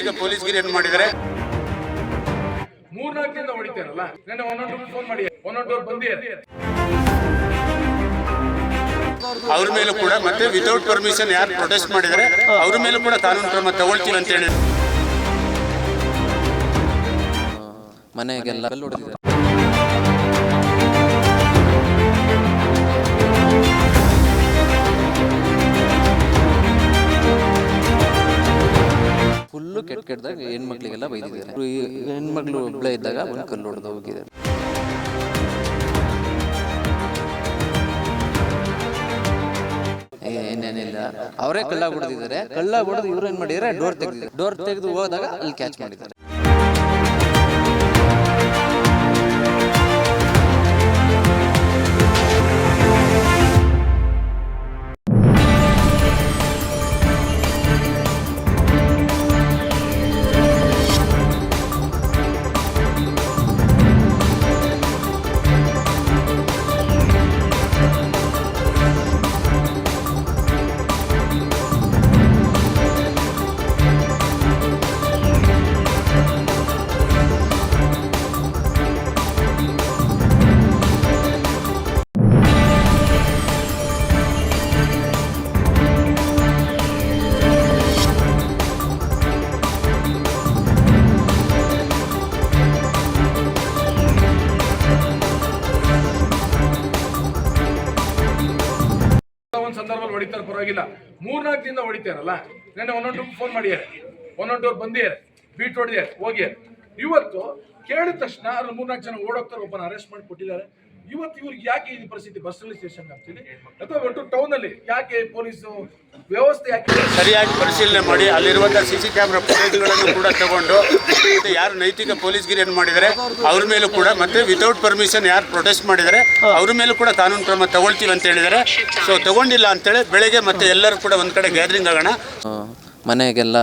ನೈತಿಕ ಪೊಲೀಸ್ಗಿರಿಯನ್ನು ಮಾಡಿದರೆ ಮೂರ್ನಾಲ್ಕಿಂದ ಹೊಡಿತಾರಲ್ಲ ನೆನ್ನೆ ಒಂದೊಂದು ಫೋನ್ ಮಾಡಿ ಒಂದೊಂದು ಬಂದಿದೆ ಅವ್ರ ಮೇಲೂ ಕೂಡ ಮತ್ತೆ ವಿತೌಟ್ ಪರ್ಮಿಷನ್ ಯಾರು ಪ್ರೊಟೆಸ್ಟ್ ಮಾಡಿದರೆ ಅವ್ರ ಮೇಲೂ ಕೂಡ ಕಾನೂನು ಕ್ರಮ ತಗೊಳ್ತೀವಿ ಅಂತ ಹೇಳಿ ಮನೆಗೆಲ್ಲ ಕಲ್ಲು ಹೊಡೆದಿದ್ದಾರೆ. ಫುಲ್ಲು ಕೆಟ್ಟದಾಗ ಹೆಣ್ಮಕ್ಳಿಗೆಲ್ಲ ಬೈದಿದ್ದಾರೆ. ಹೆಣ್ಮಕ್ಳು ಒಬ್ಬಳೇ ಇದ್ದಾಗ ಒಂದು ಕಲ್ಲು ಹೊಡೆದು ಹೋಗಿದ್ದಾರೆ. ಏನೇನಿಲ್ಲ, ಅವರೇ ಕಳ್ಳ ಹೊಡೆದಿದ್ದಾರೆ. ಕಳ್ಳ ಹೊಡೆದು ಇವ್ರು ಏನ್ ಮಾಡಿದ್ದಾರೆ, ಡೋರ್ ತೆಗೆದು ಹೋದಾಗ ಅಲ್ಲಿ ಕ್ಯಾಚ್ ಮಾಡಿದ್ದಾರೆ. ಸಂದರ್ಭದಲ್ಲಿ ಹೊಡಿತಾರೆ, ಪರವಾಗಿಲ್ಲ. ಮೂರ್ನಾಲ್ಕಿಂದ ಹೊಡಿತಾರಲ್ಲ ನೆನ್ನೆ ಒಂದೊಂದು ಫೋನ್ ಮಾಡಿದ್ದಾರೆ, ಒಂದೊಂದು ಬಂದಿದ್ದಾರೆ, ಬೀಟ್ ಹೊಡಿದ್ದಾರೆ, ಹೋಗಿದ್ದಾರೆ. ಇವತ್ತು ಕೇಳಿದ ತಕ್ಷಣ ಅಲ್ಲಿ ಮೂರ್ನಾಲ್ಕು ಜನ ಓಡೋಗ್ತಾರೆ, ಒಬ್ಬನ ಅರೆಸ್ಟ್ ಮಾಡಿ ಕೊಟ್ಟಿದ್ದಾರೆ. ಇವತ್ತು ಇವ್ರಿಗೆ ಯಾಕೆ ಈ ಪರಿಸ್ಥಿತಿ ಬಸ್ ರೈಲ್ವೆ ಸ್ಟೇಷನ್ ಆಗ್ತಿದೆ ಅಥವಾ ಒಟ್ಟು ಟೌನ್ ಅಲ್ಲಿ ಯಾಕೆ ಪೊಲೀಸು ವ್ಯವಸ್ಥೆ ಯಾಕೆ ಸರಿಯಾಗಿ ಪರಿಶೀಲನೆ ಮಾಡಿ ಅಲ್ಲಿರುವಂತಹ ಸಿಸಿ ಕ್ಯಾಮೆರಾ ಫುಟೇಜ್ಗಳನ್ನು ಕೂಡ ತಗೊಂಡು ಮತ್ತೆ ಯಾರು ನೈತಿಕ ಪೊಲೀಸ್ಗಿರಿಯನ್ನು ಮಾಡಿದರೆ ಅವ್ರ ಮೇಲೂ ಕೂಡ ಮತ್ತೆ ವಿತೌಟ್ ಪರ್ಮಿಷನ್ ಯಾರು ಪ್ರೊಟೆಸ್ಟ್ ಮಾಡಿದರೆ ಅವ್ರ ಮೇಲೂ ಕೂಡ ಕಾನೂನು ಕ್ರಮ ತಗೊಳ್ತೀವಿ ಅಂತ ಹೇಳಿದ್ದಾರೆ. ಸೊ ತಗೊಂಡಿಲ್ಲ ಅಂತೇಳಿ ಬೆಳಗ್ಗೆ ಮತ್ತೆ ಎಲ್ಲರೂ ಕೂಡ ಒಂದ್ ಕಡೆ ಗ್ಯಾದರಿಂಗ್ ಆಗೋಣ. ಮನೆಗೆಲ್ಲ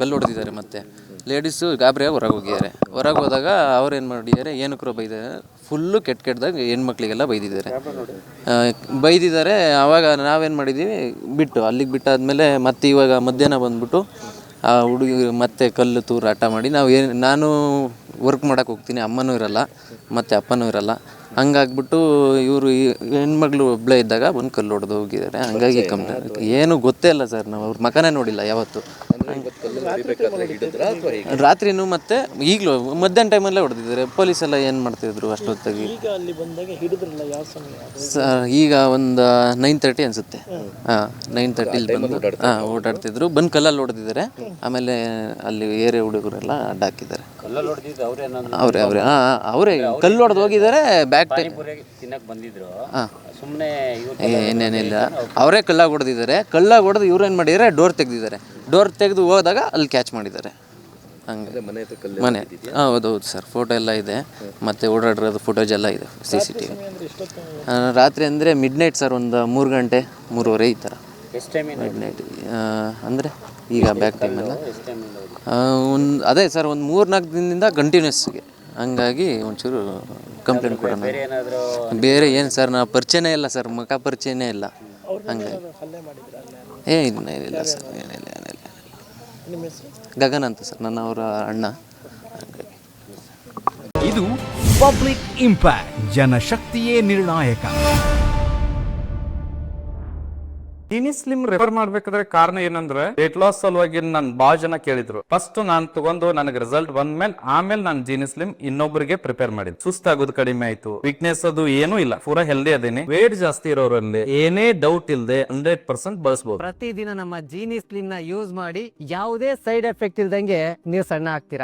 ಕಲ್ಲು ಹೊಡೆದಿದ್ದಾರೆ. ಮತ್ತೆ ಲೇಡೀಸು ಗಾಬರಿಯಾಗಿ ಹೊರಗೆ ಹೋದಾಗ ಅವ್ರು ಏನು ಮಾಡಿದ್ದಾರೆ, ಏನಕ್ಕೂ ಬೈದಿದ್ದಾರೆ. ಫುಲ್ಲು ಕೆಟ್ಟದಾಗ ಹೆಣ್ಮಕ್ಳಿಗೆಲ್ಲ ಬೈದಿದ್ದಾರೆ. ಆವಾಗ ನಾವೇನು ಮಾಡಿದ್ದೀವಿ, ಅಲ್ಲಿಗೆ ಬಿಟ್ಟಾದ್ಮೇಲೆ ಮತ್ತೆ ಇವಾಗ ಮಧ್ಯಾಹ್ನ ಬಂದ್ಬಿಟ್ಟು ಆ ಹುಡುಗಿ ಮತ್ತೆ ಕಲ್ಲು ತೂರಾಟ ಮಾಡಿ ನಾನು ವರ್ಕ್ ಮಾಡೋಕೆ ಹೋಗ್ತೀನಿ, ಅಮ್ಮನೂ ಇರಲ್ಲ ಮತ್ತು ಅಪ್ಪನೂ ಇರಲ್ಲ. ಹಂಗಾಗ್ಬಿಟ್ಟು ಇವರು ಹೆಣ್ಮಗಳು ಒಬ್ಬಳೇ ಇದ್ದಾಗ ಒಂದು ಕಲ್ಲು ಹೊಡೆದು ಹೋಗಿದ್ದಾರೆ. ಹಂಗಾಗಿ ಏನು ಗೊತ್ತೇ ಇಲ್ಲ ಸರ್, ನಾವು ಅವ್ರ ಮಕನೇ ನೋಡಿಲ್ಲ ಯಾವತ್ತು. ರಾತ್ರಿನೂ ಮತ್ತೆ ಈಗಲೂ ಮಧ್ಯಾಹ್ನ ಟೈಮಲ್ಲೇ ಹೊಡೆದಿದ್ದಾರೆ. ಪೊಲೀಸೆಲ್ಲ ಏನು ಮಾಡ್ತಿದ್ರು ಅಷ್ಟೊತ್ತಾಗಿ? ಈಗ ಒಂದು 9:30 ಅನಿಸುತ್ತೆ. 9:30 ಬಂದು ಓಡಾಡ್ತಿದ್ರು. ಬಂದು ಕಲ್ಲಲ್ಲಿ ಹೊಡೆದಿದ್ದಾರೆ. ಆಮೇಲೆ ಅಲ್ಲಿ ಏರಿಯಾ ಹುಡುಗರೆಲ್ಲ ಅಡ್ಡ ಹಾಕಿದ್ದಾರೆ. ಅವರೇ ಕಲ್ಲು ಹೊಡೆದು ಹೋಗಿದ್ದಾರೆ. ಏನೇನಿಲ್ಲ, ಅವರೇ ಕಳ್ಳ ಹೊಡೆದು ಇವ್ರು ಏನು ಮಾಡಿದ್ದಾರೆ, ಡೋರ್ ತೆಗೆದು ಹೋದಾಗ ಅಲ್ಲಿ ಕ್ಯಾಚ್ ಮಾಡಿದ್ದಾರೆ. ಹಂಗೆ ಮನೆ ಹೌದು ಸರ್, ಫೋಟೋ ಎಲ್ಲ ಇದೆ. ಮತ್ತು ಓಡಾಡಿರೋದು ಫೋಟೋಸ್ ಎಲ್ಲ ಇದೆ CCTV. ರಾತ್ರಿ ಅಂದರೆ ಮಿಡ್ನೈಟ್ ಸರ್, ಒಂದು 3 ಗಂಟೆ 3:30 ಈ ಥರ ಮಿಡ್ನೈಟ್. ಅಂದರೆ ಈಗ ಬ್ಯಾಕ್ ಟೈಮಲ್ಲ ಅದೇ ಸರ್, ಒಂದು 3-4 ದಿನದಿಂದ ಕಂಟಿನ್ಯೂಸ್ಗೆ. ಹಂಗಾಗಿ ಒಂಚೂರು ಕಂಪ್ಲೇಂಟ್ ಕೊಡೋಣ. ಬೇರೆ ಏನು ಸರ್, ನಾವು ಪರಿಚಯನೇ ಇಲ್ಲ ಸರ್, ಮುಖ ಪರಿಚಯನೇ ಇಲ್ಲ. ಹಂಗಾಗಿ ಏನಿಲ್ಲ ಸರ್, ಏನಿಲ್ಲ. ಗಗನ್ ಅಂತ ಸರ್, ನನ್ನ ಅವರ ಅಣ್ಣ. ಇದು ಪಬ್ಲಿಕ್ ಇಂಪ್ಯಾಕ್ಟ್, ಜನಶಕ್ತಿಯೇ ನಿರ್ಣಾಯಕ. ಜೀನಿ ಸ್ಲಿಮ್ ರೆಫರ್ ಮಾಡ್ಬೇಕಾದ್ರೆ ಕಾರಣ ಏನಂದ್ರೆ ವೇಟ್ ಲಾಸ್ ಸಲುವಾಗಿ ನನ್ ಬಾಳ ಜನ ಕೇಳಿದ್ರು. ಫಸ್ಟ್ ನಾನ್ ತಗೊಂಡು ನನಗೆ ರಿಸಲ್ಟ್ ಬಂದ್ಮೇಲೆ ಆಮೇಲೆ ನಾನು ಜೀನಿ ಸ್ಲಿಮ್ ಇನ್ನೊಬ್ಬರಿಗೆ ಪ್ರಿಪೇರ್ ಮಾಡಿದ್. ಸುಸ್ತಾಗೋದು ಕಡಿಮೆ ಆಯ್ತು, ವೀಕ್ನೆಸ್ ಅದು ಏನೂ ಇಲ್ಲ, ಪೂರಾ ಹೆಲ್ದಿ ಅದೇನೆ. ವೇಟ್ ಜಾಸ್ತಿ ಇರೋರಲ್ಲಿ ಏನೇ ಡೌಟ್ ಇಲ್ಲದೆ 100% ಬಳಸಬಹುದು. ಪ್ರತಿದಿನ ನಮ್ಮ ಜೀನಿ ಸ್ಲಿಮ್ ನ ಯೂಸ್ ಮಾಡಿ ಯಾವುದೇ ಸೈಡ್ ಎಫೆಕ್ಟ್ ಇಲ್ದಂಗೆ ನೀವು ಸಣ್ಣ ಆಗ್ತೀರಾ.